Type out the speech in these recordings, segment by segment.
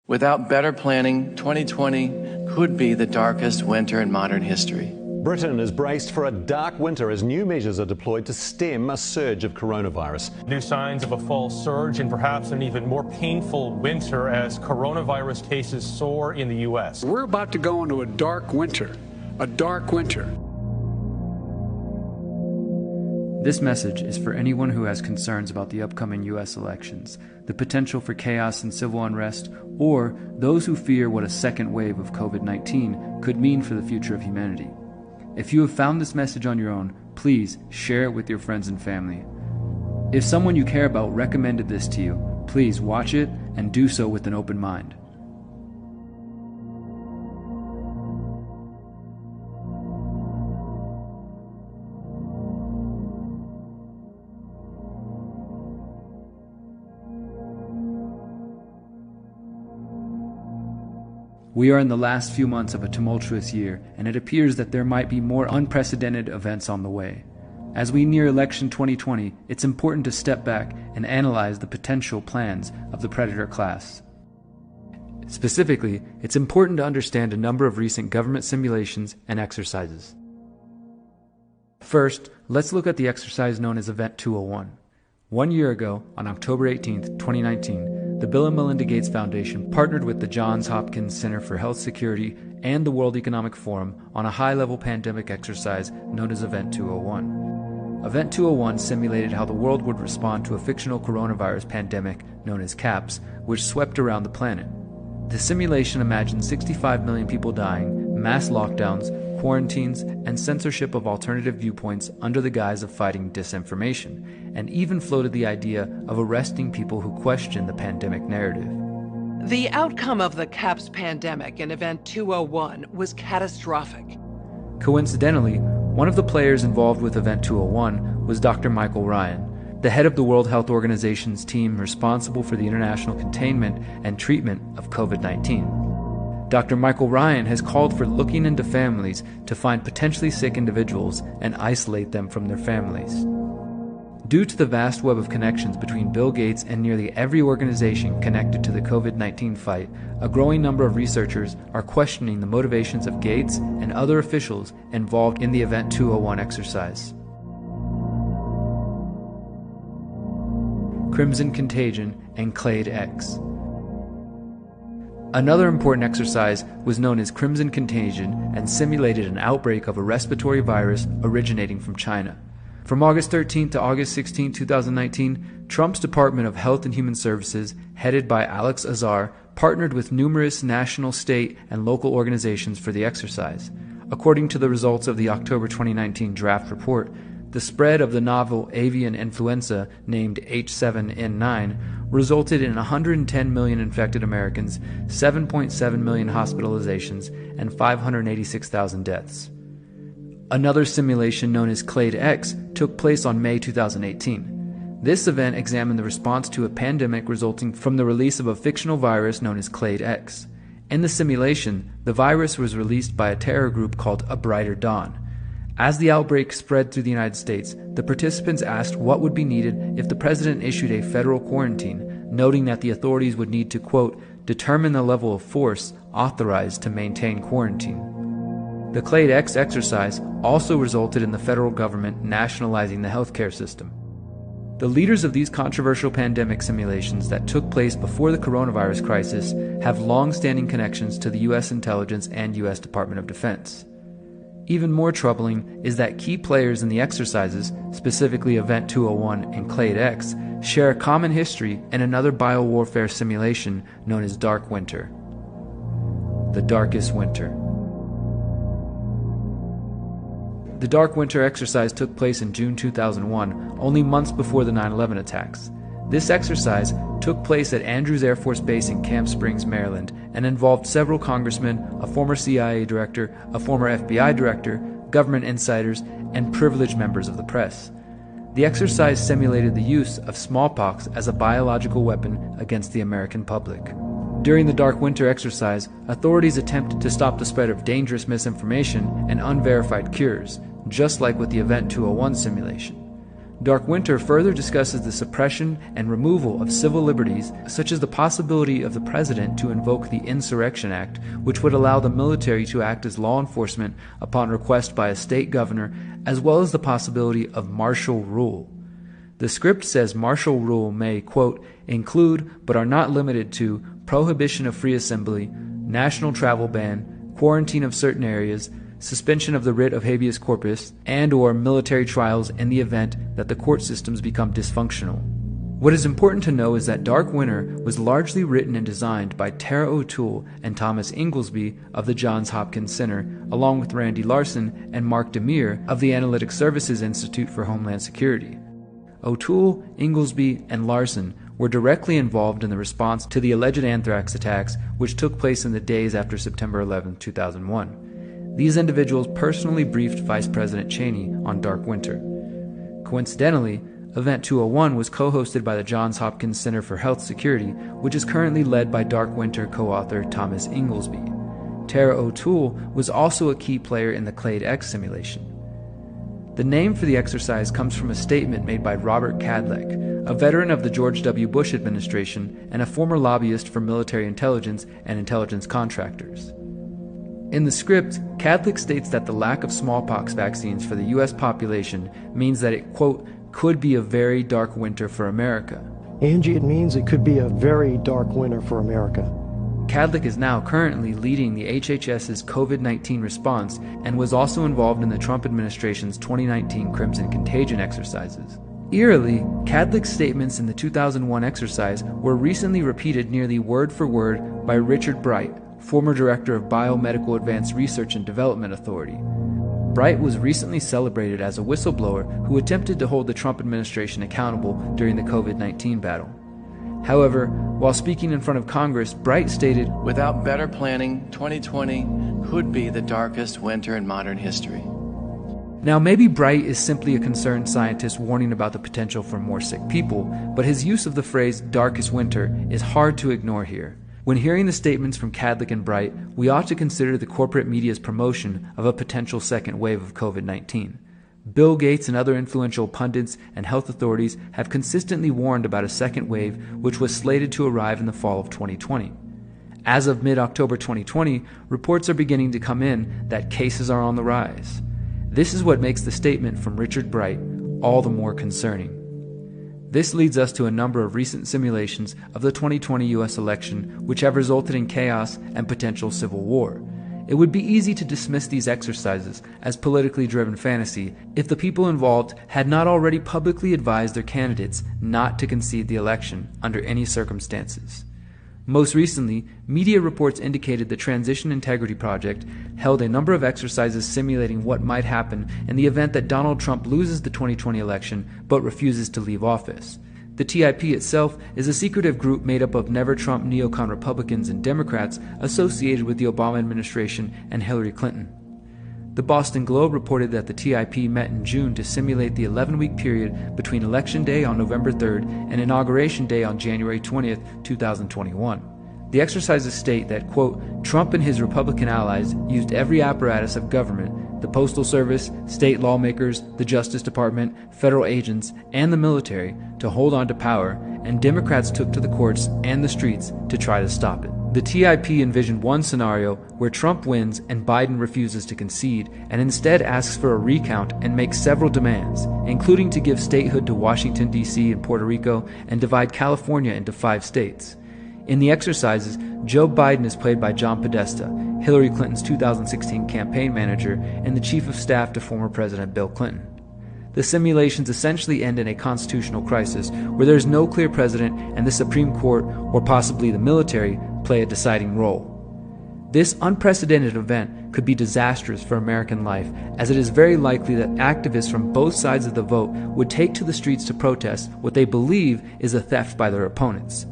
Without better planning, 2020 could be the darkest winter in modern history. Britain is braced for a dark winter as new measures are deployed to stem a surge of coronavirus. New signs of a fall surge and perhaps an even more painful winter as coronavirus cases soar in the U.S. We're about to go into a dark winter. A dark winter. This message is for anyone who has concerns about the upcoming U.S. elections, the potential for chaos and civil unrest, or those who fear what a second wave of COVID-19 could mean for the future of humanity. If you have found this message on your own, please share it with your friends and family. If someone you care about recommended this to you, please watch it and do so with an open mind. We are in the last few months of a tumultuous year, and it appears that there might be more unprecedented events on the way. As we near election 2020, it's important to step back and analyze the potential plans of the predator class. Specifically, it's important to understand a number of recent government simulations and exercises. First, let's look at the exercise known as Event 201. 1 year ago, on October 18, 2019, the Bill and Melinda Gates Foundation partnered with the Johns Hopkins Center for Health Security and the World Economic Forum on a high-level pandemic exercise known as Event 201. Event 201 simulated how the world would respond to a fictional coronavirus pandemic known as CAPS, which swept around the planet. The simulation imagined 65 million people dying, mass lockdowns, quarantines, and censorship of alternative viewpoints under the guise of fighting disinformation, and even floated the idea of arresting people who question the pandemic narrative. The outcome of the CAPS pandemic in Event 201 was catastrophic. Coincidentally, one of the players involved with Event 201 was Dr. Michael Ryan, the head of the World Health Organization's team responsible for the international containment and treatment of COVID-19. Dr. Michael Ryan has called for looking into families to find potentially sick individuals and isolate them from their families. Due to the vast web of connections between Bill Gates and nearly every organization connected to the COVID-19 fight, a growing number of researchers are questioning the motivations of Gates and other officials involved in the Event 201 exercise. Crimson Contagion and Clade X. Another important exercise was known as Crimson Contagion and simulated an outbreak of a respiratory virus originating from China. From August 13 to August 16, 2019, Trump's Department of Health and Human Services, headed by Alex Azar, partnered with numerous national, state, and local organizations for the exercise. According to the results of the October 2019 draft report, the spread of the novel avian influenza named H7N9 resulted in 110 million infected Americans, 7.7 million hospitalizations, and 586,000 deaths. Another simulation known as Clade X took place on May 2018. This event examined the response to a pandemic resulting from the release of a fictional virus known as Clade X. In the simulation, the virus was released by a terror group called A Brighter Dawn. As the outbreak spread through the United States, the participants asked what would be needed if the president issued a federal quarantine, noting that the authorities would need to, quote, determine the level of force authorized to maintain quarantine. The Clade X exercise also resulted in the federal government nationalizing the healthcare system. The leaders of these controversial pandemic simulations that took place before the coronavirus crisis have long-standing connections to the U.S. intelligence and U.S. Department of Defense. Even more troubling is that key players in the exercises, specifically Event 201 and Clade X, share a common history in another biowarfare simulation known as Dark Winter. The Darkest Winter. The Dark Winter exercise took place in June 2001, only months before the 9/11 attacks. This exercise took place at Andrews Air Force Base in Camp Springs, Maryland, and involved several congressmen, a former CIA director, a former FBI director, government insiders, and privileged members of the press. The exercise simulated the use of smallpox as a biological weapon against the American public. During the Dark Winter exercise, authorities attempted to stop the spread of dangerous misinformation and unverified cures, just like with the Event 201 simulation. Dark Winter further discusses the suppression and removal of civil liberties, such as the possibility of the president to invoke the Insurrection Act, which would allow the military to act as law enforcement upon request by a state governor, as well as the possibility of martial rule. The script says martial rule may, quote, include, but are not limited to, prohibition of free assembly, national travel ban, quarantine of certain areas, suspension of the writ of habeas corpus, and or military trials in the event that the court systems become dysfunctional. What is important to know is that Dark Winter was largely written and designed by Tara O'Toole and Thomas Inglesby of the Johns Hopkins Center, along with Randy Larson and Mark Demir of the Analytic Services Institute for Homeland Security. O'Toole, Inglesby, and Larson were directly involved in the response to the alleged anthrax attacks which took place in the days after September 11, 2001. These individuals personally briefed Vice President Cheney on Dark Winter. Coincidentally, Event 201 was co-hosted by the Johns Hopkins Center for Health Security, which is currently led by Dark Winter co-author Thomas Inglesby. Tara O'Toole was also a key player in the Clade X simulation. The name for the exercise comes from a statement made by Robert Cadleck, a veteran of the George W. Bush administration and a former lobbyist for military intelligence and intelligence contractors. In the script, Cadleck states that the lack of smallpox vaccines for the U.S. population means that it, quote, could be a very dark winter for America. Angie, it means it could be a very dark winter for America. Cadleck is now currently leading the HHS's COVID-19 response and was also involved in the Trump administration's 2019 Crimson Contagion exercises. Eerily, Cadleck's statements in the 2001 exercise were recently repeated nearly word for word by Richard Bright, former director of Biomedical Advanced Research and Development Authority. Bright was recently celebrated as a whistleblower who attempted to hold the Trump administration accountable during the COVID-19 battle. However, while speaking in front of Congress, Bright stated, "Without better planning, 2020 could be the darkest winter in modern history." Now, maybe Bright is simply a concerned scientist warning about the potential for more sick people, but his use of the phrase darkest winter is hard to ignore here. When hearing the statements from Cadleck and Bright, we ought to consider the corporate media's promotion of a potential second wave of COVID-19. Bill Gates and other influential pundits and health authorities have consistently warned about a second wave which was slated to arrive in the fall of 2020. As of mid-October 2020, reports are beginning to come in that cases are on the rise. This is what makes the statement from Richard Bright all the more concerning. This leads us to a number of recent simulations of the 2020 U.S. election which have resulted in chaos and potential civil war. It would be easy to dismiss these exercises as politically driven fantasy if the people involved had not already publicly advised their candidates not to concede the election under any circumstances. Most recently, media reports indicated the Transition Integrity Project held a number of exercises simulating what might happen in the event that Donald Trump loses the 2020 election but refuses to leave office. The TIP itself is a secretive group made up of never-Trump neocon Republicans and Democrats associated with the Obama administration and Hillary Clinton. The Boston Globe reported that the TIP met in June to simulate the 11-week period between Election Day on November 3rd and Inauguration Day on January 20th, 2021. The exercises state that, quote, Trump and his Republican allies used every apparatus of government, the Postal Service, state lawmakers, the Justice Department, federal agents, and the military to hold on to power, and Democrats took to the courts and the streets to try to stop it. The TIP envisioned one scenario where Trump wins and Biden refuses to concede and instead asks for a recount and makes several demands, including to give statehood to Washington, D.C. and Puerto Rico and divide California into 5 states. In the exercises, Joe Biden is played by John Podesta, Hillary Clinton's 2016 campaign manager and the chief of staff to former President Bill Clinton. The simulations essentially end in a constitutional crisis where there is no clear president and the Supreme Court, or possibly the military, play a deciding role. This unprecedented event could be disastrous for American life, as it is very likely that activists from both sides of the vote would take to the streets to protest what they believe is a theft by their opponents.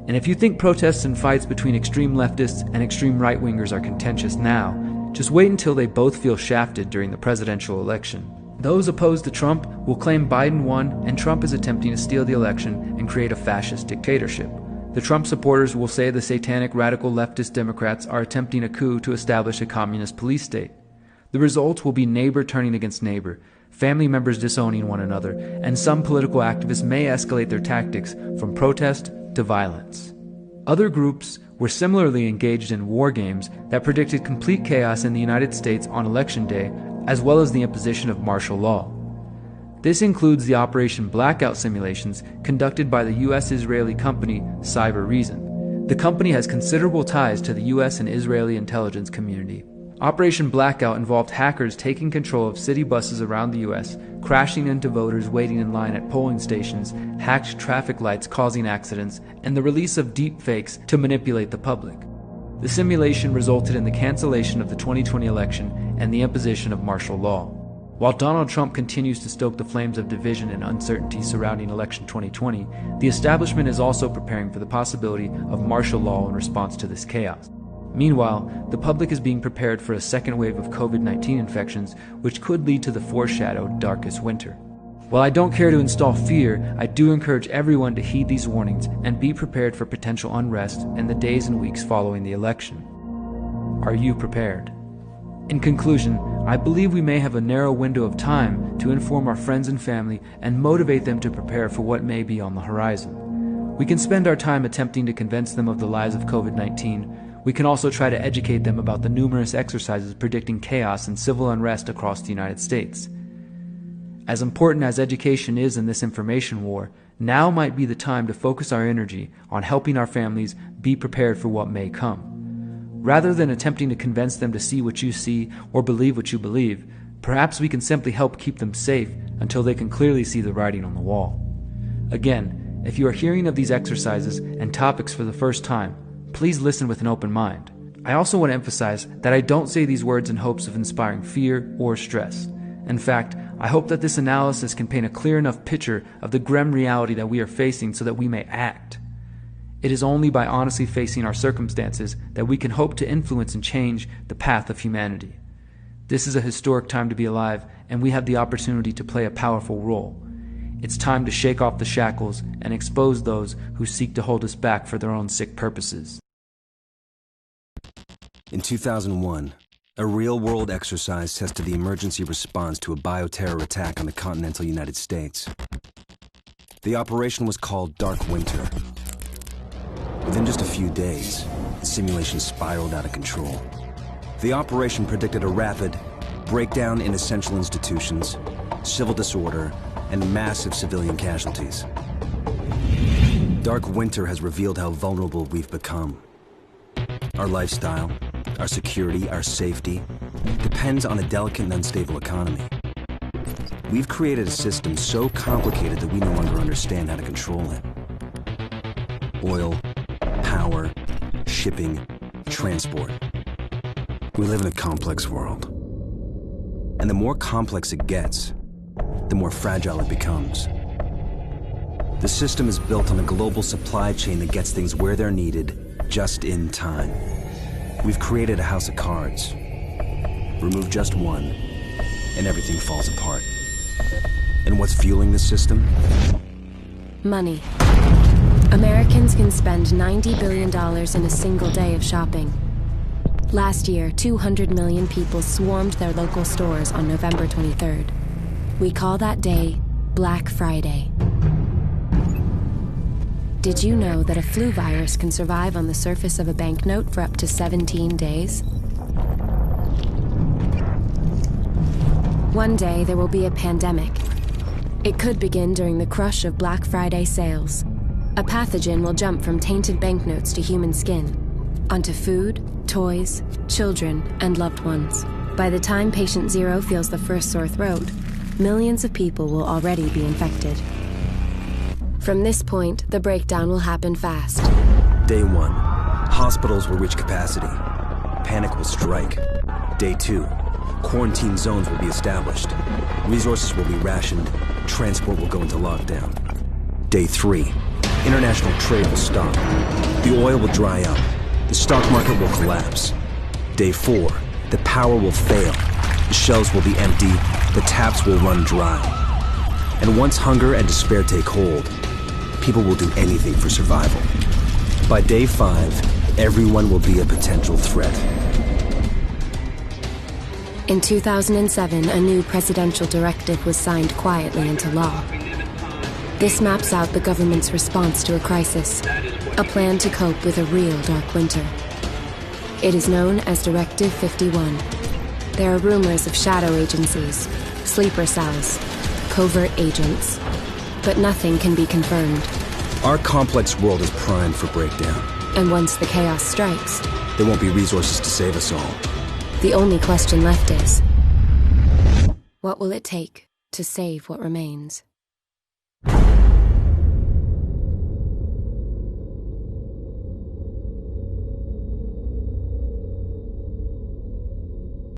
And if you think protests and fights between extreme leftists and extreme right-wingers are contentious now, just wait until they both feel shafted during the presidential election. Those opposed to Trump will claim Biden won and Trump is attempting to steal the election and create a fascist dictatorship. The Trump supporters will say the satanic radical leftist Democrats are attempting a coup to establish a communist police state. The result will be neighbor turning against neighbor, family members disowning one another, and some political activists may escalate their tactics from protest to violence. Other groups were similarly engaged in war games that predicted complete chaos in the United States on Election Day, as well as the imposition of martial law. This includes the Operation Blackout simulations conducted by the U.S.-Israeli company Cyber Reason. The company has considerable ties to the U.S. and Israeli intelligence community. Operation Blackout involved hackers taking control of city buses around the U.S., crashing into voters waiting in line at polling stations, hacked traffic lights causing accidents, and the release of deep fakes to manipulate the public. The simulation resulted in the cancellation of the 2020 election and the imposition of martial law. While Donald Trump continues to stoke the flames of division and uncertainty surrounding election 2020, the establishment is also preparing for the possibility of martial law in response to this chaos. Meanwhile, the public is being prepared for a second wave of COVID-19 infections, which could lead to the foreshadowed darkest winter. While I don't care to install fear, I do encourage everyone to heed these warnings and be prepared for potential unrest in the days and weeks following the election. Are you prepared? In conclusion, I believe we may have a narrow window of time to inform our friends and family and motivate them to prepare for what may be on the horizon. We can spend our time attempting to convince them of the lies of COVID-19. We can also try to educate them about the numerous exercises predicting chaos and civil unrest across the United States. As important as education is in this information war, now might be the time to focus our energy on helping our families be prepared for what may come. Rather than attempting to convince them to see what you see or believe what you believe, perhaps we can simply help keep them safe until they can clearly see the writing on the wall. Again, if you are hearing of these exercises and topics for the first time, please listen with an open mind. I also want to emphasize that I don't say these words in hopes of inspiring fear or stress. In fact, I hope that this analysis can paint a clear enough picture of the grim reality that we are facing so that we may act. It is only by honestly facing our circumstances that we can hope to influence and change the path of humanity. This is a historic time to be alive, and we have the opportunity to play a powerful role. It's time to shake off the shackles and expose those who seek to hold us back for their own sick purposes. In 2001, a real-world exercise tested the emergency response to a bioterror attack on the continental United States. The operation was called Dark Winter. Within just a few days, the simulation spiraled out of control. The operation predicted a rapid breakdown in essential institutions, civil disorder, and massive civilian casualties. Dark Winter has revealed how vulnerable we've become. Our lifestyle, our security, our safety depends on a delicate and unstable economy. We've created a system so complicated that we no longer understand how to control it. Oil, power, shipping, transport. We live in a complex world. And the more complex it gets, the more fragile it becomes. The system is built on a global supply chain that gets things where they're needed, just in time. We've created a house of cards. Remove just one, and everything falls apart. And what's fueling this system? Money. Americans can spend $90 billion in a single day of shopping. Last year, 200 million people swarmed their local stores on November 23rd. We call that day Black Friday. Did you know that a flu virus can survive on the surface of a banknote for up to 17 days? One day there will be a pandemic. It could begin during the crush of Black Friday sales. A pathogen will jump from tainted banknotes to human skin, onto food, toys, children, and loved ones. By the time patient zero feels the first sore throat, millions of people will already be infected. From this point, the breakdown will happen fast. Day 1, hospitals will reach capacity. Panic will strike. Day 2, quarantine zones will be established. Resources will be rationed. Transport will go into lockdown. Day 3, international trade will stop. The oil will dry up. The stock market will collapse. Day 4, the power will fail. The shelves will be empty. The taps will run dry. And once hunger and despair take hold, people will do anything for survival. By day 5, everyone will be a potential threat. In 2007, a new presidential directive was signed quietly into law. This maps out the government's response to a crisis, a plan to cope with a real dark winter. It is known as Directive 51. There are rumors of shadow agencies, sleeper cells, covert agents, but nothing can be confirmed. Our complex world is primed for breakdown. And once the chaos strikes, there won't be resources to save us all. The only question left is, what will it take to save what remains?